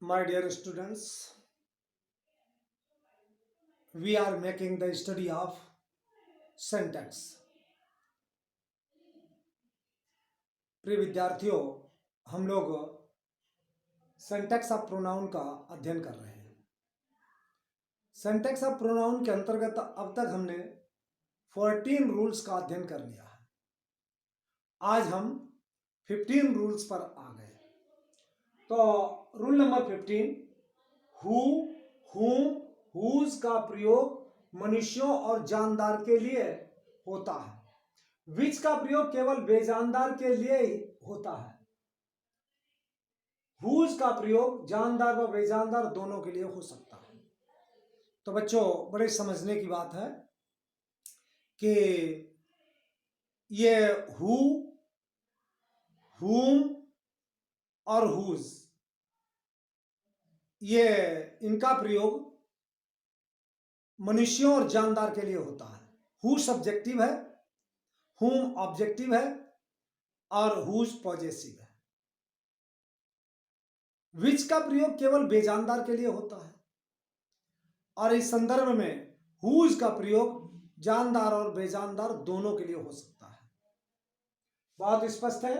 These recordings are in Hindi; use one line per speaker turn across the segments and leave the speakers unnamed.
My dear students, we are making the study of syntax. प्रिय विद्यार्थियों, हम लोग सिंटैक्स ऑफ प्रोनाउन का अध्ययन कर रहे हैं। सिंटैक्स ऑफ प्रोनाउन के अंतर्गत अब तक हमने 14 रूल्स का अध्ययन कर लिया है। आज हम 15 रूल्स पर आ गए। तो रूल नंबर 15, हु, हुम, हुज का प्रयोग मनुष्यों और जानदार के लिए होता है। विच का प्रयोग केवल बेजानदार के लिए ही होता है। हुज का प्रयोग जानदार व बेजानदार दोनों के लिए हो सकता है। तो बच्चों, बड़े समझने की बात है कि ये हु, हुम और हुज, ये इनका प्रयोग मनुष्यों और जानदार के लिए होता है। हु सब्जेक्टिव है, हुम ऑब्जेक्टिव है और हुज पॉजेसिव है। विच का प्रयोग केवल बेजानदार के लिए होता है और इस संदर्भ में हुज का प्रयोग जानदार और बेजानदार दोनों के लिए हो सकता है। बहुत स्पष्ट है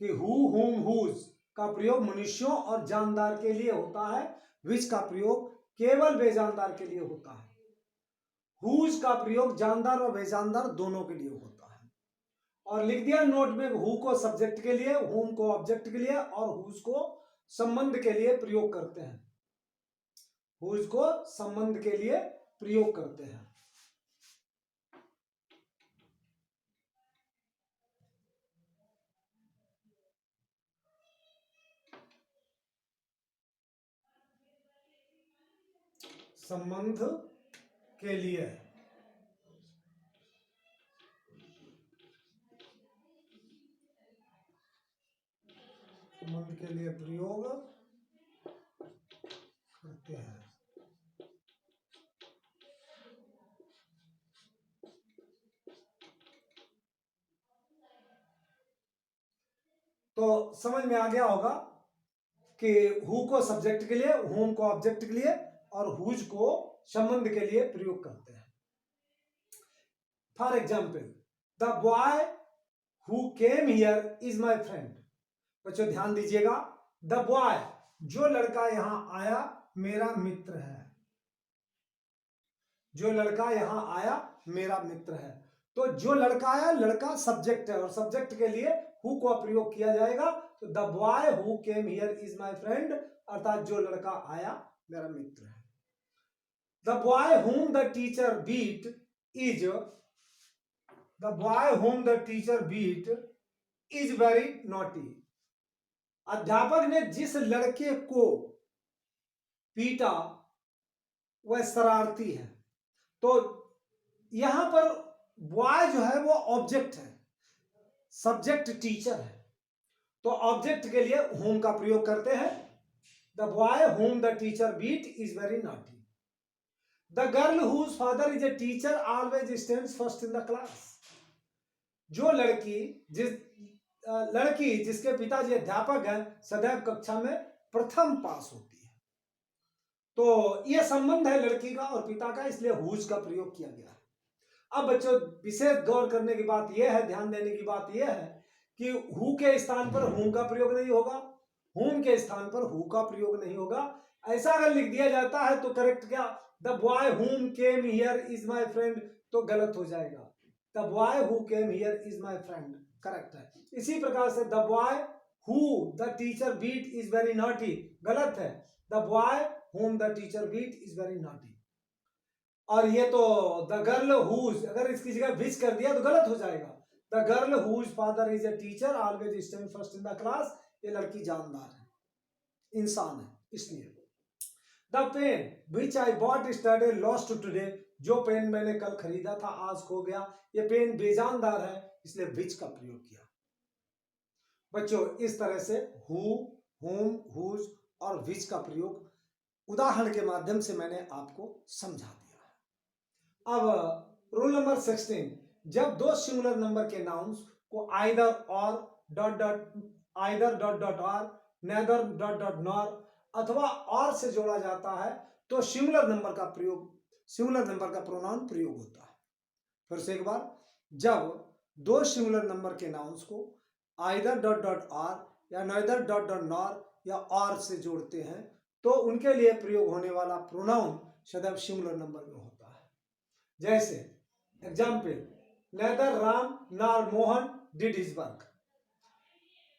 कि हु, हुम, हुज का प्रयोग मनुष्यों और जानदार के लिए होता है। विच का प्रयोग केवल बेजानदार के लिए होता है। हुज का प्रयोग जानदार और बेजानदार दोनों के लिए होता है। और लिख दिया नोट में, हु को सब्जेक्ट के लिए, हुम को ऑब्जेक्ट के लिए और हुज को संबंध के लिए प्रयोग करते हैं। हुज को संबंध के लिए प्रयोग करते हैं। संबंध के लिए संबंध के लिए प्रयोग करते हैं। तो समझ में आ गया होगा कि हु को सब्जेक्ट के लिए, हुम को ऑब्जेक्ट के लिए और हुज को संबंध के लिए प्रयोग करते हैं। For example, the boy who came here is my friend. बच्चों ध्यान दीजिएगा, द बॉय, जो लड़का यहां आया मेरा मित्र है। जो लड़का यहां आया मेरा मित्र है। तो जो लड़का आया, लड़का सब्जेक्ट है और सब्जेक्ट के लिए हु को प्रयोग किया जाएगा। तो the boy who came here is my friend, अर्थात जो लड़का आया मेरा मित्र है। The boy whom the teacher beat is, the boy whom the teacher beat is very naughty. अध्यापक ने जिस लड़के को पीटा वह शरारती है। तो यहां पर बॉय जो है वो ऑब्जेक्ट है, सब्जेक्ट टीचर है। तो ऑब्जेक्ट के लिए होम का प्रयोग करते हैं। The boy whom the teacher beat is very naughty. The girl whose father is a teacher always stands first in the class. जो लड़की जिसके पिताजी अध्यापक हैं सदैव कक्षा में प्रथम पास होती है। तो यह संबंध है लड़की का और पिता का, इसलिए हुज का प्रयोग किया गया है। अब बच्चों, विशेष गौर करने की बात यह है, ध्यान देने की बात यह है कि हु के स्थान पर हुम का प्रयोग नहीं होगा, हुम के स्थान पर हु का प्रयोग नहीं होगा। ऐसा अगर लिख दिया जाता है तो करेक्ट क्या, the boy whom came here is my friend, तो गलत हो जाएगा। The boy who came here is my friend correct है। इसी प्रकार से the boy who the teacher beat is very naughty गलत है। The boy whom the teacher beat is very naughty. और ये तो द गर्ल हुज, अगर इसकी जगह विच कर दिया तो गलत हो जाएगा। The girl whose father is a teacher always stand first in the class, ये लड़की जानदार है, इंसान है, इसलिए। The pen which I bought yesterday lost today, जो पेन मैंने कल खरीदा था आज खो गया, ये पेन बेजानदार है, इसलिए विच का प्रयोग किया। बच्चों, इस तरह से हु, हुम, हुज और विच का प्रयोग उदाहरण के माध्यम से मैंने आपको समझा दिया। अब रूल नंबर 16, जब दो सिंगुलर नंबर के नाउन्स को आइदर और dot dot, either dot dot और, नेदर डॉट डॉट नॉर अथवा और से जोड़ा जाता है तो सिंगुलर नंबर का प्रोनाउन प्रयोग होता है। फिर से एक बार, जब दो सिंगुलर नंबर के नाउन्स को आइदर डॉट डॉट आर या नाइदर डॉट डॉट नॉर या और से जोड़ते हैं तो उनके लिए प्रयोग होने वाला प्रोनाउन सदैव सिंगुलर नंबर में होता है। जैसे example, neither Ram nor Mohan did his work.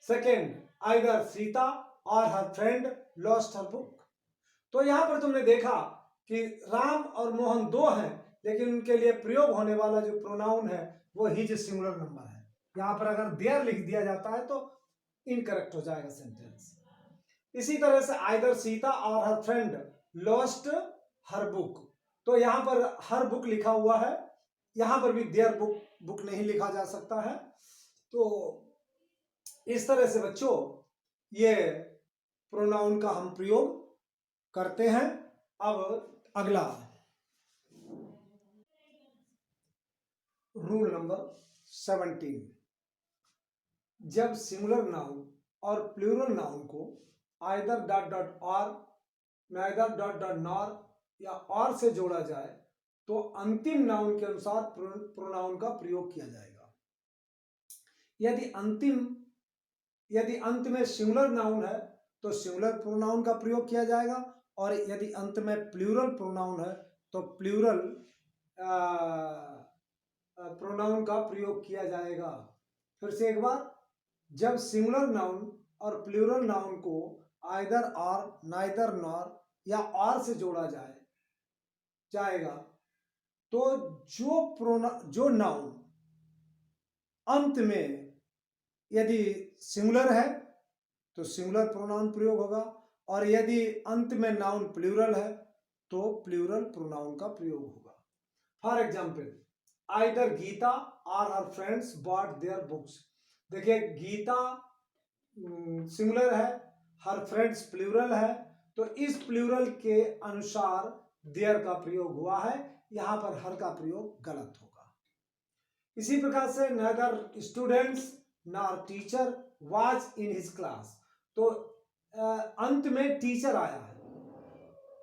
Second, either Sita और her friend lost her book. तो यहां पर तुमने देखा कि राम और मोहन दो हैं, लेकिन उनके लिए प्रयोग होने वाला जो प्रोनाउन है वो हिज सिंगुलर नंबर है। यहां पर अगर देयर लिख दिया जाता है तो इनकरेक्ट हो जाएगा सेंटेंस। इसी तरह से आइदर सीता और her friend lost her book, तो यहां पर हर बुक लिखा हुआ है, यहां पर भी देयर बुक नहीं लिखा जा सकता है। तो इस तरह से बच्चों ये प्रोनाउन का हम प्रयोग करते हैं। अब अगला रूल नंबर 17, जब सिंगुलर नाउन और प्लूरल नाउन को आइदर डॉट डॉट और, नाइदर डॉट डॉट नॉर या और से जोड़ा जाए तो अंतिम नाउन के अनुसार प्रोनाउन का प्रयोग किया जाएगा। यदि अंत में सिंगुलर नाउन है तो सिंगुलर प्रोनाउन का प्रयोग किया जाएगा, और यदि अंत में प्लूरल प्रोनाउन है तो प्लूरल प्रोनाउन का प्रयोग किया जाएगा। फिर से एक बार, जब सिंगुलर नाउन और प्लूरल नाउन को आइदर और, नाइदर नॉर या और से जोड़ा जाएगा तो जो नाउन अंत में यदि सिंगुलर है तो सिंगुलर प्रोनाउन प्रयोग होगा, और यदि अंत में नाउन प्लूरल है तो प्लूरल प्रोनाउन का प्रयोग होगा। फॉर एग्जाम्पल, आइदर गीता और her friends bought their books. देखिए, गीता सिंगुलर है, हर फ्रेंड्स प्लूरल है, तो इस प्लूरल के अनुसार देयर का प्रयोग हुआ है, यहां पर हर का प्रयोग गलत होगा। इसी प्रकार से neither students nor teacher was in his class, तो अंत में टीचर आया है,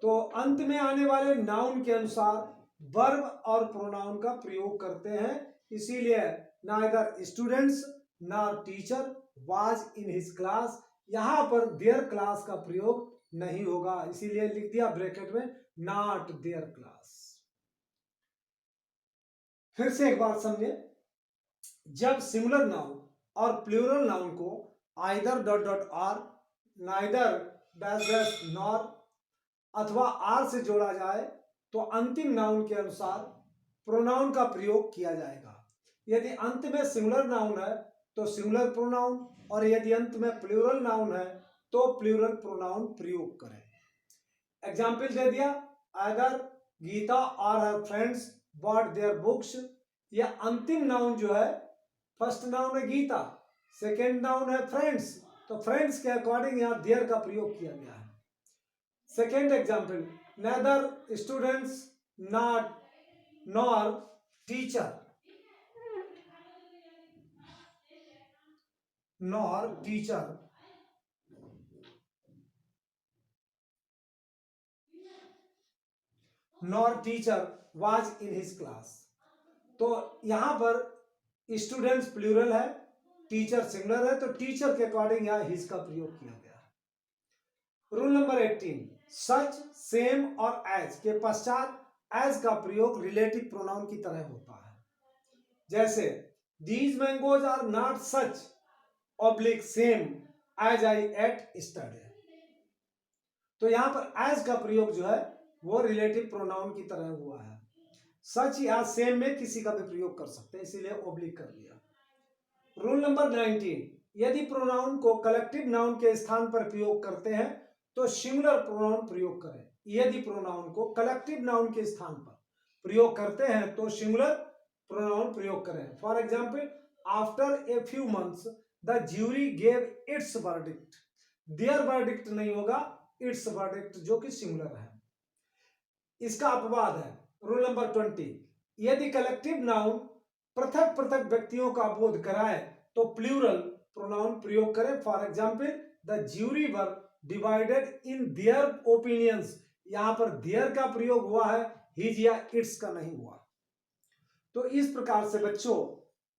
तो अंत में आने वाले नाउन के अनुसार वर्ब और प्रोनाउन का प्रयोग करते हैं, इसीलिए neither students nor teacher was in his class, यहां पर देयर क्लास का प्रयोग नहीं होगा, इसीलिए लिख दिया ब्रैकेट में नॉट देयर क्लास। फिर से एक बात समझे, जब सिंगुलर नाउन और प्लूरल नाउन को either dot dot are, neither dash dash nor अथवा आर से जोड़ा जाए तो अंतिम नाउन के अनुसार प्रोनाउन का प्रयोग किया जाएगा। यदि अंत में सिंगुलर नाउन है तो सिंगुलर प्रोनाउन, और यदि अंत में प्लूरल नाउन है तो प्लूरल प्रोनाउन प्रयोग करें। एग्जाम्पल दे दिया, आइदर गीता और her friends bought their books. यह अंतिम नाउन जो है, फर्स्ट नाउन है गीता, सेकेंड नाउन है फ्रेंड्स, तो फ्रेंड्स के अकॉर्डिंग यहां देयर का प्रयोग किया गया है। Second example, neither students nor teacher was in his class, तो यहां पर स्टूडेंट्स प्लूरल है, टीचर सिंगुलर है, तो टीचर के अकॉर्डिंग यहां हिज का प्रयोग किया गया है। रूल नंबर 18, सच, सेम और एज के पश्चात एज का प्रयोग रिलेटिव प्रोनाउन की तरह होता है। जैसे these mangoes are not such oblique same as I ate yesterday, तो यहां पर एज का प्रयोग जो है वो रिलेटिव प्रोनाउन की तरह हुआ है। सच या सेम में किसी का भी प्रयोग कर सकते हैं, इसीलिए ऑब्लिक कर लिया। रूल नंबर 19, यदि प्रोनाउन को कलेक्टिव नाउन के स्थान पर प्रयोग करते हैं तो सिंगुलर प्रोनाउन प्रयोग करें। यदि प्रोनाउन को कलेक्टिव नाउन के स्थान पर प्रयोग करते हैं तो सिंगुलर प्रोनाउन प्रयोग करें। For example, after a few months the jury gave its verdict, their verdict नहीं होगा, इट्स वर्डिक्ट जो कि सिंगुलर है। इसका अपवाद है रूल नंबर 20, यदि कलेक्टिव नाउन पृथक पृथक व्यक्तियों का बोध कराए तो प्लूरल प्रोनाउन प्रयोग करें। For example, the jury were divided in their opinions, यहां पर देयर का प्रयोग हुआ है, हिज या इट्स का नहीं हुआ। तो इस प्रकार से बच्चों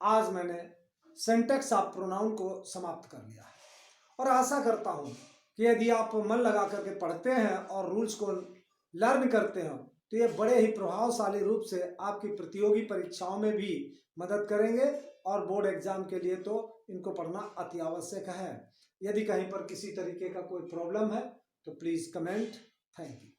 आज मैंने सिंटैक्स ऑफ प्रोनाउन को समाप्त कर लिया है और आशा करता हूं कि यदि आप मन लगा करके पढ़ते हैं और रूल्स को लर्न करते हैं तो ये बड़े ही प्रभावशाली रूप से आपकी प्रतियोगी परीक्षाओं में भी मदद करेंगे और बोर्ड एग्जाम के लिए तो इनको पढ़ना अति आवश्यक है। यदि कहीं पर किसी तरीके का कोई प्रॉब्लम है तो प्लीज कमेंट। Thank you.